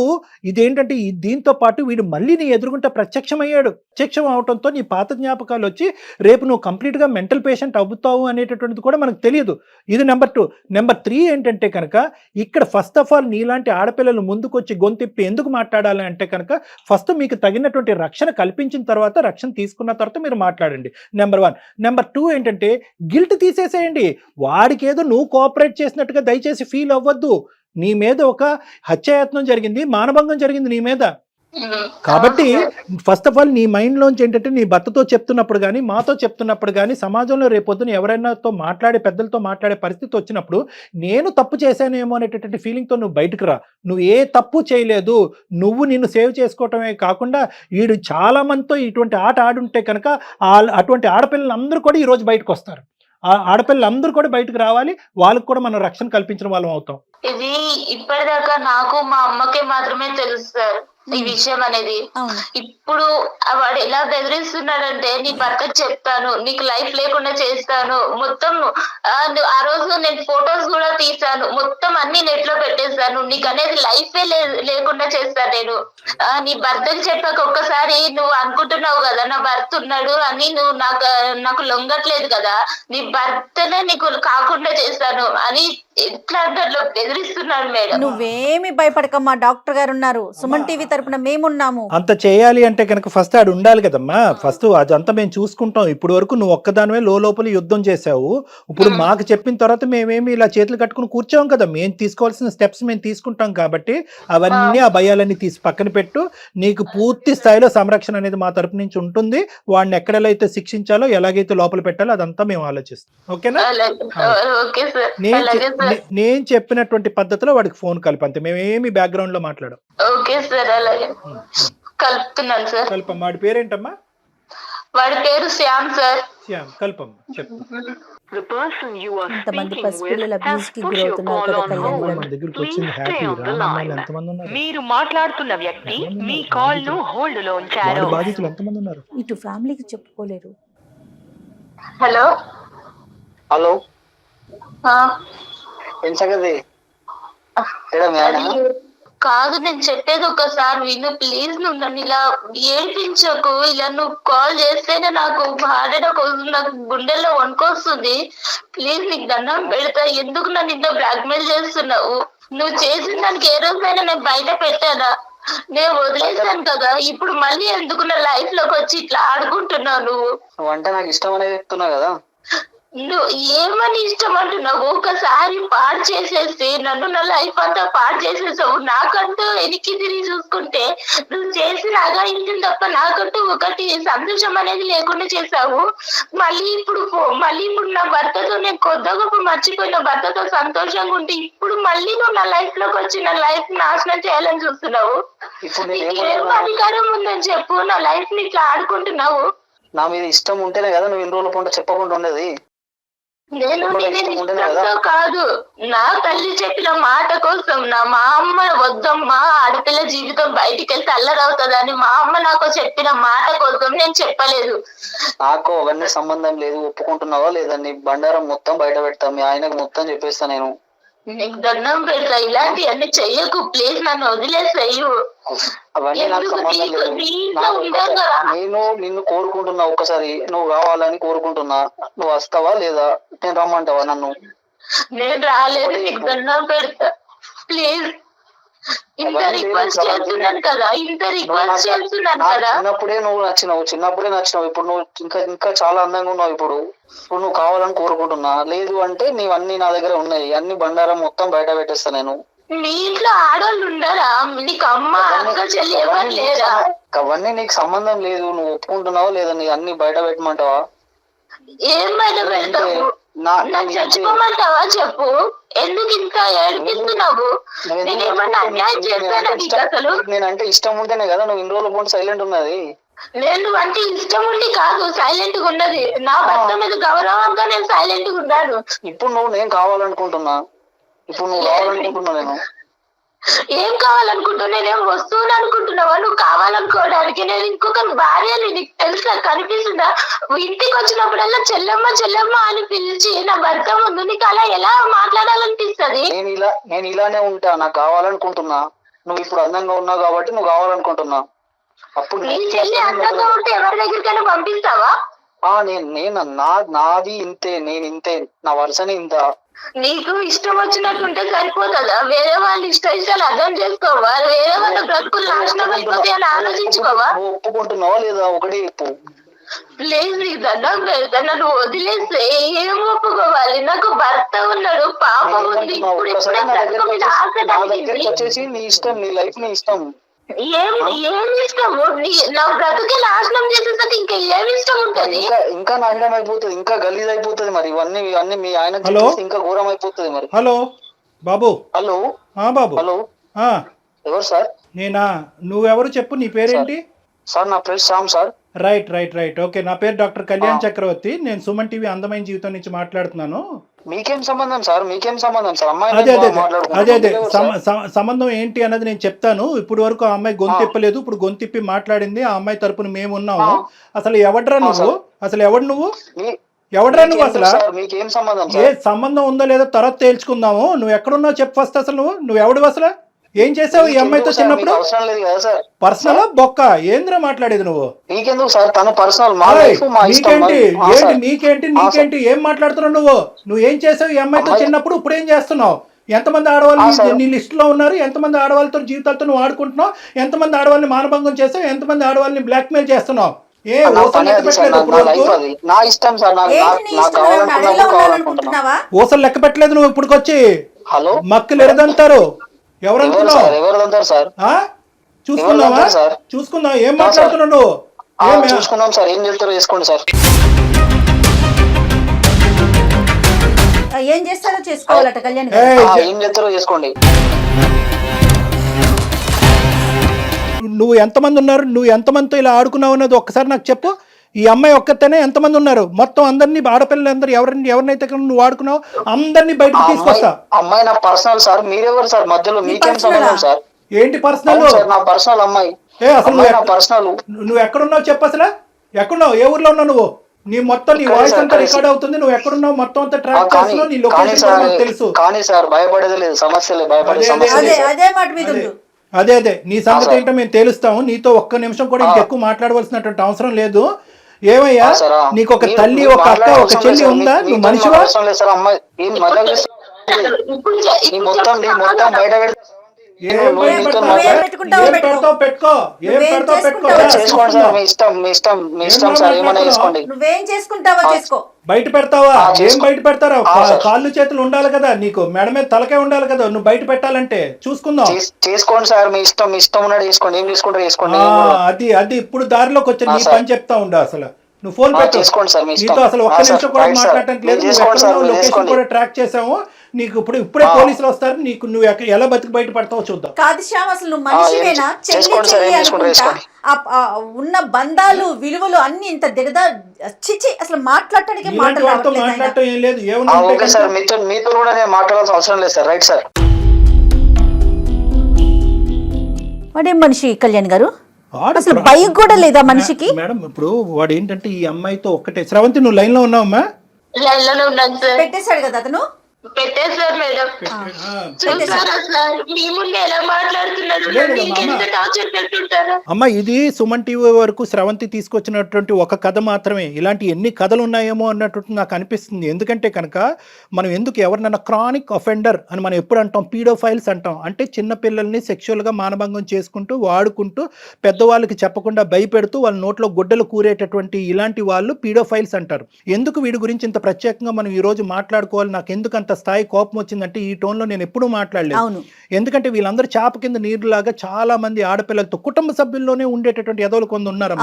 ఇదేంటంటే దీంతో పాటు వీడు మళ్ళీ నీ ఎదురుగుంట ప్రత్యక్షమయ్యాడు. ప్రత్యక్షం అవడంతో నీ పాత జ్ఞాపకాలు వచ్చి రేపు నువ్వు కంప్లీట్గా మెంటల్ పేషెంట్ అవుతావు అనేటటువంటిది కూడా మనకు తెలియదు. ఇది నెంబర్ 2. నెంబర్ 3 ఏంటంటే కనుక ఇక్కడ ఫస్ట్ ఆఫ్ ఆల్ నీలాంటి ఆడపిల్లలు ముందుకొచ్చి గొంతిప్పి ఎందుకు మాట్లాడాలి అంటే కనుక ఫస్ట్ మీకు తగినటువంటి రక్షణ కల్పించిన తర్వాత, రక్షణ తీసుకున్న తర్వాత మీరు మాట్లాడండి. నెంబర్ 1. నెంబర్ 2 ఏంటంటే గిల్ట్ తీసేసేయండి. వాడికి ఏదో నువ్వు కోఆపరేట్ చేసినట్టుగా దయచేసి ఫీల్ అవ్వద్దు. నీ మీద ఒక హత్యాయత్నం జరిగింది, మానభంగం జరిగింది నీ మీద. కాబట్టి ఫస్ట్ ఆఫ్ ఆల్ నీ మైండ్లోంచి ఏంటంటే నీ భర్తతో చెప్తున్నప్పుడు కానీ, మాతో చెప్తున్నప్పుడు కానీ, సమాజంలో రేపొద్దున ఎవరైనాతో పెద్దలతో మాట్లాడే పరిస్థితి వచ్చినప్పుడు నేను తప్పు చేశానేమో అనేటటువంటి ఫీలింగ్తో నువ్వు బయటకు రా. నువ్వు ఏ తప్పు చేయలేదు. నువ్వు నిన్ను సేవ్ చేసుకోవటమే కాకుండా వీడు చాలా మందితో ఇటువంటి ఆట ఆడుంటే కనుక అటువంటి ఆడపిల్లలు అందరూ కూడా ఈరోజు బయటకు వస్తారు. ఆ ఆడపిల్లలందరూ కూడా బయటకు రావాలి. వాళ్ళకు కూడా మనం రక్షణ కల్పించిన వాళ్ళం అవుతాం. ఇది ఇప్పటిదాకా నాకు మా అమ్మకే మాత్రమే తెలుసు సార్ ఈ విషయం అనేది. ఇప్పుడు వాడు ఎలా బెదిరిస్తున్నాడంటే, నీ భర్తకు చెప్తాను, నీకు లైఫ్ లేకుండా చేస్తాను, మొత్తం ఆ రోజు నేను ఫొటోస్ కూడా తీసాను, మొత్తం అన్ని నెట్ లో పెట్టేస్తాను, నీకు అనేది లైఫే లేకుండా చేస్తాను నేను. నీ భర్తకు చెప్పాక ఒక్కసారి నువ్వు అనుకుంటున్నావు కదా నా భర్త ఉన్నాడు అని, నువ్వు నాకు లొంగట్లేదు కదా, నీ భర్తనే నీకు కాకుండా చేస్తాను అని ఎట్లా అంటే అట్లా బెదిరిస్తున్నాడు మేడం. నువ్వేమి భయపడకమ్మా, డాక్టర్ గారు ఉన్నారు, సుమన్ టీవీ తరపున మేమున్నాము. అంత చేయాలి అంటే కనుక ఫస్ట్ ఆడు ఉండాలి కదమ్మా. ఫస్ట్ అదంతా మేము చూసుకుంటాం. ఇప్పుడు వరకు నువ్వు ఒక్కదానివే లోపల యుద్ధం చేసావు. ఇప్పుడు మాకు చెప్పిన తర్వాత మేమేమి ఇలా చేతులు కట్టుకుని కూర్చోం కదా. మేము తీసుకోవాల్సిన స్టెప్స్ మేము తీసుకుంటాం కాబట్టి అవన్నీ ఆ భయాలన్నీ తీసి పక్కన పెట్టు. నీకు పూర్తి స్థాయిలో సంరక్షణ అనేది మా తరపు నుంచి ఉంటుంది. వాడిని ఎక్కడెలా అయితే శిక్షించాలో, ఎలాగైతే లోపల పెట్టాలో అదంతా మేము ఆలోచిస్తాం. ఓకేనా? ఓకే సార్, అలాగే సార్. నేను చెప్పినటువంటి పద్ధతిలో వాడికి ఫోన్ కలిపి, అంతే. మేమేమి బ్యాక్గ్రౌండ్ లో మాట్లాడాం. ఓకే సార్, అలాగే కలుపుతున్నాను సార్. కల్పమ్మ. వాడి పేరేంటమ్మా? వాడి పేరు శ్యామ్ సార్. శ్యామ్. కల్పమ్మ చెప్పు. ఇంతమంది పసిపిల్లల అబ్యూస్ కి గురవుతున్నారు కదా కళ్యాణ్ గారు. మన దగ్గరికి వచ్చింది హ్యాపీ. రామమ్మాయిలు ఎంతమంది ఉన్నారు? మీరు మాట్లాడుతున్న వ్యక్తి మీ కాల్ ను హోల్డ్ లో ఉంచారు. వాడి బాధితులు ఎంతమంది ఉన్నారు? ఇటు ఫ్యామిలీకి చెప్పుకోలేరు. హలో హలో, ఆ, ఏం సంగతి? ఏడా మేడం? కాదు, నేను చెప్పేది ఒకసారి విను ప్లీజ్. నువ్వు నన్ను ఇలా ఏడిపించకు. ఇలా నువ్వు కాల్ చేస్తేనే నాకు హార్ట్ అటాక్ వస్తుంది, నాకు గుండెల్లో వణుకొస్తుంది. ప్లీజ్ నీకు దండం పెడతా. ఎందుకు నన్ను ఇంత బ్లాక్మెయిల్ చేస్తున్నావు? నువ్వు చేసిన దానికి ఏ రోజైనా నేను బయట పెట్టానా? నేను వదిలేసాను కదా. ఇప్పుడు మళ్ళీ ఎందుకు నా లైఫ్ లోకి వచ్చి ఇట్లా ఆడుకుంటున్నావు? నువ్వు అంటే నాకు ఇష్టం అనేది చెప్తున్నావు కదా. నువ్వు ఏమని ఇష్టం అంటున్నావు? ఒకసారి పాడు చేసేసి నన్ను నా లైఫ్ అంతా పాడు చేసేసావు. నాకంటూ వెనక్కి తిరిగి చూసుకుంటే నువ్వు చేసిన అగాయించిన తప్ప నాకంటూ ఒకటి సంతోషం అనేది లేకుండా చేసావు. మళ్ళీ ఇప్పుడు నా భర్తతో, నేను కొత్త గొప్ప మర్చిపోయిన భర్తతో సంతోషంగా ఉంటే ఇప్పుడు మళ్ళీ నువ్వు నా లైఫ్ లోకి వచ్చి నా లైఫ్ నాశనం చేయాలని చూస్తున్నావు. ఏం అధికారం ఉందని చెప్పు నా లైఫ్ ని ఇట్లా ఆడుకుంటున్నావు? నా మీద ఇష్టం ఉంటేనే కదా నువ్వు ఇన్ని రోజుల పంట చెప్పకుండా ఉండేది. నేను ఇష్టంతో కాదు, నా తల్లి చెప్పిన మాట కోసం. మా అమ్మ వద్దమ్మా, ఆడపిల్ల జీవితం బయటికి వెళ్తే అల్లరవుతుందని మా అమ్మ నాకు చెప్పిన మాట కోసం నేను చెప్పలేదు. నాకు అవన్నీ సంబంధం లేదు. ఒప్పుకుంటున్నావా లేదా? నీ బండారం మొత్తం బయట పెడతా, మీ ఆయనకు మొత్తం చెప్పేస్తా. నేను నీకు దండం పెడతా, ఇలాంటి అన్ని చెయ్యకు ప్లీజ్. నన్ను వదిలేసాయి. అవన్నీ నాకు సంబంధం లేదు. నేను నిన్ను కోరుకుంటున్నా, ఒక్కసారి నువ్వు కావాలని కోరుకుంటున్నా. నువ్వు వస్తావా లేదా? నేను రమ్మంటావా నన్ను? నేను రాలేదు. నీకు దండం పెడతా ప్లీజ్. ఇంత రిక్వెస్ట్ చేస్తున్నాను కదా. చిన్నప్పుడే నువ్వు నచ్చినావు. ఇప్పుడు నువ్వు ఇంకా చాలా అందంగా ఉన్నావు. ఇప్పుడు నువ్వు కావాలని కోరుకుంటున్నా. లేదు అంటే నీవన్నీ నా దగ్గర ఉన్నాయి. అన్ని బండారం మొత్తం బయట పెట్టేస్తా నేను. మీ ఇంట్లో ఆడవాళ్ళు ఉండరా? నీకు అమ్మ అక్క చెల్లి ఎవరు లేరా? అవన్నీ నీకు సంబంధం లేదు. నువ్వు ఒప్పుకుంటున్నావా లేదా? నీ అన్ని బయట పెట్టమంటావా? ఏం బయట పెడతావు? చచ్చిపోమంటావా చెప్పు. ఎందుకు ఇంత ఏడిపిస్తున్నావు? నేనేమన్నా అన్యాయం చేస్తానా నీకు? అసలు నేనంటే ఇష్టం ఉంటేనే కదా నువ్వు ఇన్ని రోజుల పాటు సైలెంట్ ఉన్నది. నేను అంటే ఇష్టం ఉండి కాదు సైలెంట్ గా ఉన్నది. నా భర్త మీద గౌరవంగా నేను సైలెంట్ గా ఉన్నాను. ఇప్పుడు నేను కావాలనుకుంటున్నా. నేను ఏం కావాలనుకుంటున్నా? నేనేం వస్తువులు అనుకుంటున్నావా నువ్వు కావాలనుకోవడానికి? నేను ఇంకొక భార్యని, నీకు తెలుసా? కనిపిస్తుందా? ఇంటికి వచ్చినప్పుడల్లా చెల్లమ్మ అని పిలిచి నా భర్త ముందు నీకు అలా ఎలా మాట్లాడాలనిపిస్తుంది? నేను ఇలానే ఉంటా. నాకు కావాలనుకుంటున్నా. నువ్వు ఇప్పుడు అందంగా ఉన్నావు కాబట్టి నువ్వు కావాలనుకుంటున్నా. అప్పుడు నీ చెల్లి అందంగా ఉంటే ఎవరి దగ్గరికైనా పంపిస్తావా? నాది ఇంతే, నేను ఇంతే, నా వరుసని ఇంత. నీకు ఇష్టం వచ్చినట్టుంటే సరిపోతుందా? వేరే వాళ్ళ ఇష్టాలు అర్థం చేసుకోవా? వేరే వాళ్ళ బ్రతుకులు నాశనం అయిపోతాయి అని ఆలోచించుకోవా? ఒప్పుకుంటున్నావా లేదా? ఒకటి చెప్పు ప్లీజ్. నీకు దండం పెడతా. నన్ను వదిలేస్తే ఏం ఒప్పుకోవాలి? నాకు భర్త ఉన్నాడు, పాపం ఉంది. వచ్చేసి నీ ఇష్టం, నీ లైఫ్ నీ ఇష్టం. ఏమి ఇష్టము? నా బ్రతుకే నాశనం చేసేసరికి ఇంకా ఏమి ఇష్టం ఉంటుంది? ఇంకా నాశనం అయిపోతుంది, ఇంకా గలీజ్ అయిపోతుంది. మరి ఇవన్నీ మీ ఆయన ఇంకా ఘోరం అయిపోతుంది. మరి హలో బాబు. హలో బాబు. హలో, ఎవరు సార్? నేనా? నువ్వెవరు చెప్పు. నీ పేరేంటి? సార్ నా పేరు శ్యామ్ సార్. రైట్. ఓకే, నా పేరు డాక్టర్ కళ్యాణ్ చక్రవర్తి. నేను సుమన్ టీవీ అందమైన జీవితం నుంచి మాట్లాడుతున్నాను. మీకేం సంబంధం సార్? అమ్మాయి అదే సంబంధం ఏంటి అన్నది నేను చెప్తాను. ఇప్పుడు వరకు ఆ అమ్మాయి గొంతిప్పలేదు. ఇప్పుడు గొంతిప్పి మాట్లాడింది. ఆ అమ్మాయి తరపున మేము ఉన్నాము. అసలు ఎవడ్రా నువ్వు? ఎవడు నువ్వు అసలు? మీకేం సంబంధం? ఏ సంబంధం ఉందో లేదో తర్వాత తేల్చుకుందాము. నువ్వు ఎక్కడున్నావు చెప్పు ఫస్ట్. అసలు నువ్వు ఎవడు? అసలు ఏం చేసావు ఈ అమ్మాయితో చిన్నప్పుడు? అవసరం లేదు కదా సార్. పర్సనల్ బొక్క ఏంద్రా మాట్లాడేది నువ్వు? నీకెందుకు సార్? తను పర్సనల్, మా ఏయ్, లైఫ్ మా ఇష్టం. నీకేంటి ఏం మాట్లాడుతున్నావు నువ్వు ఏం చేసావు ఈ అమ్మాయితో చిన్నప్పుడు? ఇప్పుడు ఏం చేస్తున్నావు? ఎంతమంది ఆడవాళ్ళు నీ లిస్ట్ లో ఉన్నారు? ఎంతమంది ఆడవాళ్ళతో జీవితాలతో నువ్వు ఆడుకుంటున్నావు? ఎంతమంది ఆడవాళ్ళని మానభంగం చేస్తావు? ఎంతమంది ఆడవాళ్ళని బ్లాక్ మెయిల్ చేస్తున్నావు? నా ఇష్టం సార్. ఊసలు లెక్క పెట్టలేదు నువ్వు ఇప్పుడుకొచ్చి. హలో, మక్కులు ఎరదంటారు ఎవరనుకున్నావు? ఎవరు సార్? చూసుకున్నావా? చూసుకున్నావు. ఏం మాట్లాడుతున్నావు నువ్వు? చూసుకున్నాం సార్. ఏం చెప్తారో చేసుకోండి సార్. ఏం చేస్తారో చేసుకోవాలట కళ్యాణ్ ఏం చేస్తారో చేసుకోండి. నువ్వు ఎంతమంది ఉన్నారు? నువ్వు ఎంతమందితో ఇలా ఆడుకున్నావు అన్నది ఒక్కసారి నాకు చెప్పు. ఈ అమ్మాయి ఒక్కతేనే ఎంతమంది ఉన్నారు? మొత్తం అందరినీ, ఆడపిల్లలందరూ ఎవరినైతే నువ్వు ఆడుకున్నావు అందరినీ బయటకు తీసుకొస్తా. అమ్మాయి నా పర్సనల్ సార్. మీరెవరు సార్ మధ్యలో? మీకేం సంబంధం సార్? ఏంటి పర్సనల్? నా పర్సనల్ అమ్మాయి. పర్సనల్. నువ్వు ఎక్కడున్నావు చెప్పు అసలు. ఎక్కడున్నావు? ఏ ఊర్లో ఉన్నావు నువ్వు? నీ మొత్తం నీ వాయిస్ అంతా రికార్డ్ అవుతుంది. నువ్వు ఎక్కడున్నావు మొత్తం అంతా ట్రాక్ చేస్తున్నావు. నీ లొకేషన్ తెలుసు. కానీ సార్ భయపడేది లేదు. సమస్యలే భయపడే సమస్య. అదే నీ సంగతి ఏంటో మేము తెలుస్తాము. నీతో ఒక్క నిమిషం కూడా ఇంకెక్కువ మాట్లాడవలసినటువంటి అవసరం లేదు. ఏమయ్యా, నీకు ఒక తల్లి, ఒక అక్క, ఒక చెల్లి ఉందా? నువ్వు మనిషివా? మొత్తం బయట బయట పెడతావా? ఏం బయట పెడతారా? కాళ్ళు చేతులు ఉండాలి కదా నీకు, మెడ మీద తలకే ఉండాలి కదా నువ్వు బయట పెట్టాలంటే. చూసుకుందాం. చేసుకోండి సార్, మీ ఇష్టం. మీ ఇష్టం ఉన్నాడు చేసుకోండి. ఏం చేసుకుంటారు చేసుకోండి. అది ఇప్పుడు దారిలోకి వచ్చి నీ పని చెప్తా ఉండు. అసలు నువ్వు ఫోన్ చేసుకోండి సార్. నీతో అసలు ఒక్క నిమిషం కూడా మాట్లాడటం లేదు. లొకేషన్ కూడా ట్రాక్ చేసాము నీకు. ఇప్పుడే పోలీసులు వస్తారు. నీకు నువ్వు ఎలా బతికి బయట పడతావో చూద్దాం. కాదు శ్యామ్, అసలు నువ్వు మనిషివేనా? ఉన్న బంధాలు, విలువలు అన్ని ఇంత దిగదా? చిచి, అసలు మాట్లాడటానికి మాట్లాడటం ఏం లేదు. మీతో కూడా నేను మాట్లాడాల్సిన అవసరం లేదు సార్. Right sir. వాడేం మనిషి కళ్యాణ్ గారు? అసలు భయం కూడా లేదా మనిషికి? మేడం ఇప్పుడు వాడు ఏంటంటే ఈ అమ్మాయితో ఒక్కటే. స్రవంతి నువ్వు లైన్ లో ఉన్నావమ్మా? లైన్ లోనే ఉన్నాను సార్. పెట్టేశాడు కదా అతను. పెట్టేశారు మేడం. అమ్మ, ఇది సుమన్ టీవీ వరకు స్రవంతి తీసుకొచ్చినటువంటి ఒక కథ మాత్రమే. ఇలాంటి ఎన్ని కథలు ఉన్నాయేమో అన్నట్టు నాకు అనిపిస్తుంది. ఎందుకంటే కనుక మనం ఎందుకు ఎవరినైనా క్రానిక్ అఫెండర్ అని మనం ఎప్పుడు అంటాం? పీడోఫైల్స్ అంటాం. అంటే చిన్నపిల్లల్ని సెక్షువల్గా మానభంగం చేసుకుంటూ వాడుకుంటూ పెద్దవాళ్ళకి చెప్పకుండా భయపెడుతూ వాళ్ళ నోట్లో గుడ్డలు కూరేటటువంటి ఇలాంటి వాళ్ళు పీడోఫైల్స్ అంటారు. ఎందుకు వీడి గురించి ఇంత ప్రత్యేకంగా మనం ఈరోజు మాట్లాడుకోవాలి? నాకు ఎందుకు అంత స్థాయి కోపం వచ్చిందంటే ఈ టోన్లో నేను ఎప్పుడూ మాట్లాడలేదు. ఎందుకంటే వీళ్ళందరూ చాప కింద నీరులాగా చాలా మంది ఆడపిల్లలతో కుటుంబ సభ్యుల్లోనే ఉండేటటువంటి ఎదవలు కొంత ఉన్నారు.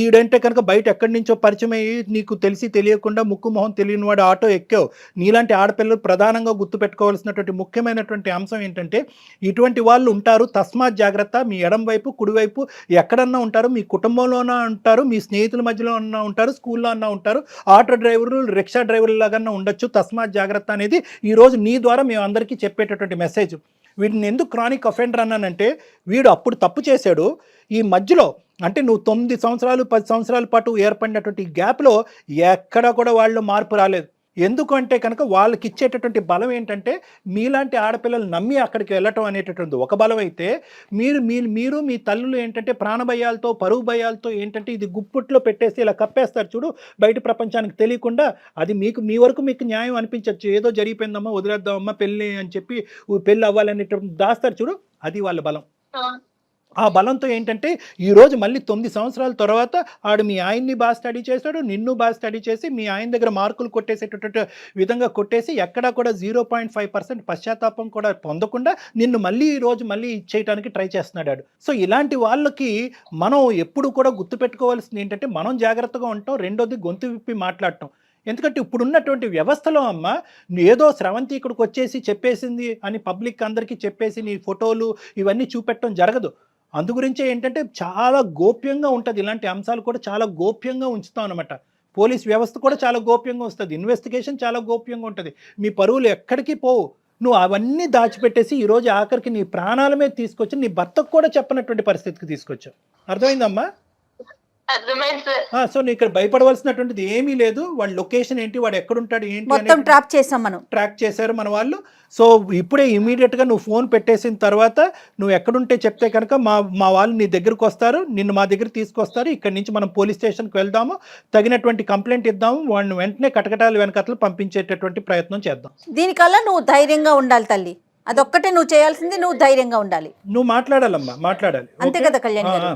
ఈడంటే కనుక బయట ఎక్కడి నుంచో పరిచయం అయ్యి నీకు తెలిసి తెలియకుండా ముక్కు మొహం తెలియని వాడు ఆటో ఎక్కావు. నీలాంటి ఆడపిల్లలు ప్రధానంగా గుర్తుపెట్టుకోవాల్సినటువంటి ముఖ్యమైనటువంటి అంశం ఏంటంటే ఇటువంటి వాళ్ళు ఉంటారు. తస్మాత్ జాగ్రత్త. మీ ఎడం వైపు కుడివైపు ఎక్కడన్నా ఉంటారు. మీ కుటుంబంలోనే ఉంటారు, మీ స్నేహితుల మధ్యలో అన్నా ఉంటారు, స్కూల్లో అన్నా ఉంటారు, ఆటో డ్రైవర్లు, రిక్షా డ్రైవర్లు లాగా ఉండొచ్చు. తస్మాత్ జాగ్రత్త అనేది ఈరోజు నీ ద్వారా మేము అందరికీ చెప్పేటటువంటి మెసేజ్. వీటిని ఎందుకు క్రానిక్ అఫెండర్ అన్నానంటే వీడు అప్పుడు తప్పు చేశాడు. ఈ మధ్యలో అంటే నువ్వు 9 సంవత్సరాలు 10 సంవత్సరాల పాటు ఏర్పడినటువంటి గ్యాప్లో ఎక్కడ కూడా వాళ్ళు మార్పు రాలేదు. ఎందుకంటే కనుక వాళ్ళకి ఇచ్చేటటువంటి బలం ఏంటంటే మీలాంటి ఆడపిల్లలు నమ్మి అక్కడికి వెళ్ళటం అనేటటువంటి ఒక బలం అయితే మీరు మీ తల్లులు ఏంటంటే ప్రాణభయాలతో, పరువు భయాలతో ఏంటంటే ఇది గుప్పుట్లో పెట్టేసి ఇలా కప్పేస్తారు చూడు, బయట ప్రపంచానికి తెలియకుండా. అది మీ వరకు మీకు న్యాయం అనిపించవచ్చు. ఏదో జరిగిపోయిందమ్మా, వదిలేద్దామమ్మా, పెళ్ళి అని చెప్పి పెళ్ళి అవ్వాలనేటటువంటి దాస్తారు చూడు, అది వాళ్ళ బలం. ఆ బలంతో ఏంటంటే ఈరోజు మళ్ళీ 9 సంవత్సరాల తర్వాత ఆడు మీ ఆయన్ని బాగా స్టడీ చేశాడు, నిన్ను బాగా స్టడీ చేసి మీ ఆయన దగ్గర మార్కులు కొట్టేసేటటువంటి విధంగా కొట్టేసి ఎక్కడా కూడా 0.5% పశ్చాత్తాపం కూడా పొందకుండా నిన్ను మళ్ళీ ఈరోజు మళ్ళీ ఇచ్చేయడానికి ట్రై చేస్తున్నాడు. సో ఇలాంటి వాళ్ళకి మనం ఎప్పుడు కూడా గుర్తుపెట్టుకోవాల్సింది ఏంటంటే మనం జాగ్రత్తగా ఉంటాం. రెండోది గొంతు విప్పి మాట్లాడటం. ఎందుకంటే ఇప్పుడున్నటువంటి వ్యవస్థలో అమ్మ ఏదో స్రవంతి ఇక్కడికి వచ్చేసి చెప్పేసింది అని పబ్లిక్ అందరికీ చెప్పేసి నీ ఫోటోలు ఇవన్నీ చూపెట్టడం జరగదు. అందు గురించే ఏంటంటే చాలా గోప్యంగా ఉంటుంది. ఇలాంటి అంశాలు కూడా చాలా గోప్యంగా ఉంచుతాం అనమాట. పోలీస్ వ్యవస్థ కూడా చాలా గోప్యంగా వస్తుంది. ఇన్వెస్టిగేషన్ చాలా గోప్యంగా ఉంటుంది. మీ పరువులు ఎక్కడికి పోవు. నువ్వు అవన్నీ దాచిపెట్టేసి ఈరోజు ఆఖరికి నీ ప్రాణాల మీద తీసుకొచ్చి నీ భర్తకు కూడా చెప్పనటువంటి పరిస్థితికి తీసుకొచ్చావు. అర్థమైందమ్మా? అర్థమైంది సార్. సో నీకు ఇక్కడ భయపడవలసినటువంటిది ఏమీ లేదు. వాడి లొకేషన్ ఏంటి, వాడు ఎక్కడుంటాడు ఏంటి మొత్తం ట్రాప్ చేసాం మనం. ట్రాక్ చేశారు మన వాళ్ళు. సో ఇప్పుడే ఇమీడియట్గా నువ్వు ఫోన్ పెట్టేసిన తర్వాత నువ్వు ఎక్కడుంటే చెప్తే కనుక మా వాళ్ళు నీ దగ్గరకు వస్తారు, నిన్ను మా దగ్గర తీసుకొస్తారు. ఇక్కడి నుంచి మనం పోలీస్ స్టేషన్కి వెళ్దాము, తగినటువంటి కంప్లైంట్ ఇద్దాము, వాడిని వెంటనే కటకటాలు వెనకతలు పంపించేటటువంటి ప్రయత్నం చేద్దాం. దీనికల్లా నువ్వు ధైర్యంగా ఉండాలి తల్లి, అదొక్కటే నువ్వు చేయాల్సింది, నువ్వు ధైర్యంగా ఉండాలి. నువ్వు మాట్లాడాలమ్మా, మాట్లాడాలి. అంతే కదా కళ్యాణ్ గారు?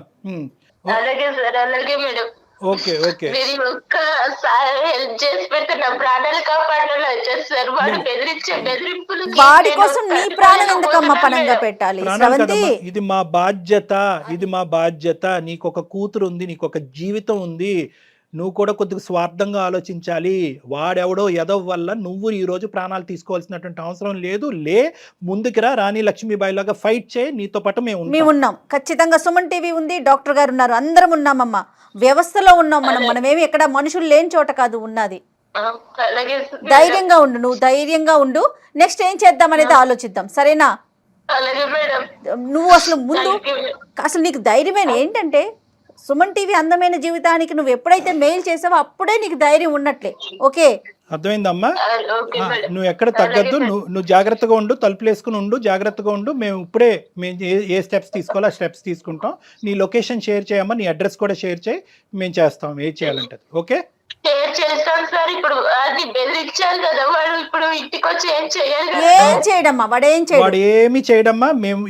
అలాగే సార్, అలాగే మేడం. Okay okay. మీరు ఒక్కసారి హెల్ప్ చేసి పెడితే నా ప్రాణాలు కాపాడాలి వచ్చేసి సార్. వాడు బెదిరింపులు వాడి కోసం నీ ప్రాణం ఎందుకమ్మా పణంగా పెట్టాలి శ్రవంతి? ఇది మా బాధ్యత, ఇది మా బాధ్యత. నీకు ఒక కూతురు ఉంది, నీకు ఒక జీవితం ఉంది. నువ్వు కూడా కొద్దిగా స్వార్థంగా ఆలోచించాలి. వాడెవడో ఎదవ వల్ల నువ్వు ఈరోజు ప్రాణాలు తీసుకోవాల్సినటువంటి అవసరం లేదు. ముందుకురా, రాణి లక్ష్మీబాయి లాగా ఫైట్ చేయి, నీతో పాటు మేము ఉన్నాం. ఖచ్చితంగా సుమన్ టీవీ ఉంది, డాక్టర్ గారు ఉన్నారు, అందరం ఉన్నామమ్మా. వ్యవస్థలో ఉన్నాం మనమేమి ఎక్కడ మనుషులు లేని చోట కాదు ఉన్నది. ధైర్యంగా ఉండు, నువ్వు ధైర్యంగా ఉండు. నెక్స్ట్ ఏం చేద్దాం అనేది ఆలోచిద్దాం, సరేనా? నువ్వు అసలు ముందు అసలు నీకు ధైర్యమైన ఏంటంటే సుమన్ టీవీ అందమైన జీవితానికి నువ్వు ఎప్పుడైతే మెయిల్ చేసావో అప్పుడే నీకు ధైర్యం ఉన్నట్లే. ఓకే, అర్థమైందమ్మా? నువ్వు ఎక్కడ తగ్గద్దు, నువ్వు జాగ్రత్తగా ఉండు, తలుపులు వేసుకుని ఉండు, జాగ్రత్తగా ఉండు. మేము ఇప్పుడే ఏ స్టెప్స్ తీసుకోవాలో ఆ స్టెప్స్ తీసుకుంటాం. నీ లొకేషన్ షేర్ చేయమ్మా, నీ అడ్రస్ కూడా షేర్ చేయి, మేము చేస్తాం ఏం చేయాలంటే. ఓకే చేస్తాను సార్. ఇప్పుడు అది బెదిరించాలి కదా వాడు, ఇప్పుడు ఇంటికి వచ్చి ఏం చేయాలి? ఏం చేయడమ్మా, వాడు ఏమి చేయడమ్మా. మేము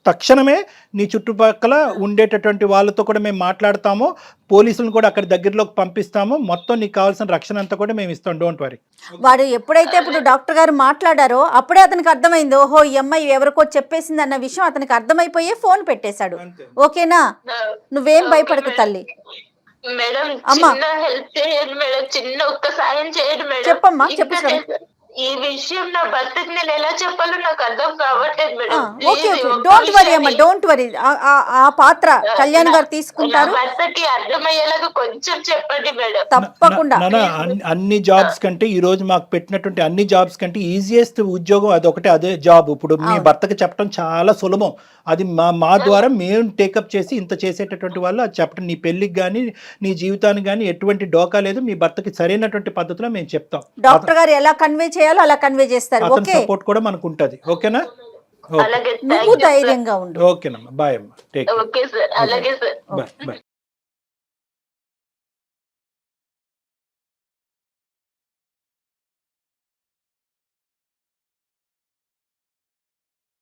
తక్షణమే నీ చుట్టుపక్కల ఉండేటటువంటి వాళ్ళతో కూడా మేము మాట్లాడతాము, పోలీసులను కూడా అక్కడ దగ్గరలోకి పంపిస్తాము. మొత్తం నీకు కావాల్సిన రక్షణ అంతా కూడా మేము ఇస్తాం, డోంట్ వరీ. వాడు ఎప్పుడైతే ఇప్పుడు డాక్టర్ గారు మాట్లాడారో అప్పుడే అతనికి అర్థమైంది, ఓహో ఈ అమ్మాయి ఎవరికో చెప్పేసింది అన్న విషయం అతనికి అర్థమైపోయే ఫోన్ పెట్టేశాడు. ఓకేనా? నువ్వేం భయపడకు తల్లి. మేడం చిన్న హెల్ప్ చేయండి మేడం, చిన్న ఒక్క సాయం చేయండి మేడం. చెప్పమ్మా, చెప్పు. ఈ విషయం నా భర్తకి నేను ఎలా చెప్పాలో నాకు అర్థం కావట్లేదు madam. Okay okay, don't worry అమ్మా, డోంట్ వరీ. ఆ పాత్ర కళ్యాణ్ గారు తీసుకుంటారు. భర్తకి అర్థమయ్యేలాగా కొంచెం చెప్పండి మేడం. తప్పకుండా. అన్ని జాబ్స్ కంటే ఈ రోజు మాకు పెట్టినటువంటి అన్ని జాబ్స్ కంటే ఈజియెస్ట్ ఉద్యోగం అదొకటే, అదే జాబ్. ఇప్పుడు మీ భర్తకి చెప్పడం చాలా సులభం. అది మా ద్వారా మేము టేకప్ చేసి ఇంత చేసేటటువంటి వాళ్ళు అది చెప్పడం. నీ పెళ్లికి కానీ నీ జీవితానికి కానీ ఎటువంటి డోకా లేదు. మీ భర్తకి సరైనటువంటి పద్ధతిలో మేము చెప్తాం. డాక్టర్ గారు ఎలా కన్వే చేయాలో అలా కన్వే చేస్తారు. అతని సపోర్ట్ కూడా మనకు ఉంటది. ఓకేనా? నువ్వు ధైర్యంగా ఉండు. ఓకేనమ్మా, బాయ్ అమ్మా, టేక్ కేర్. ఓకే సార్, అలాగే సార్. Bye bye.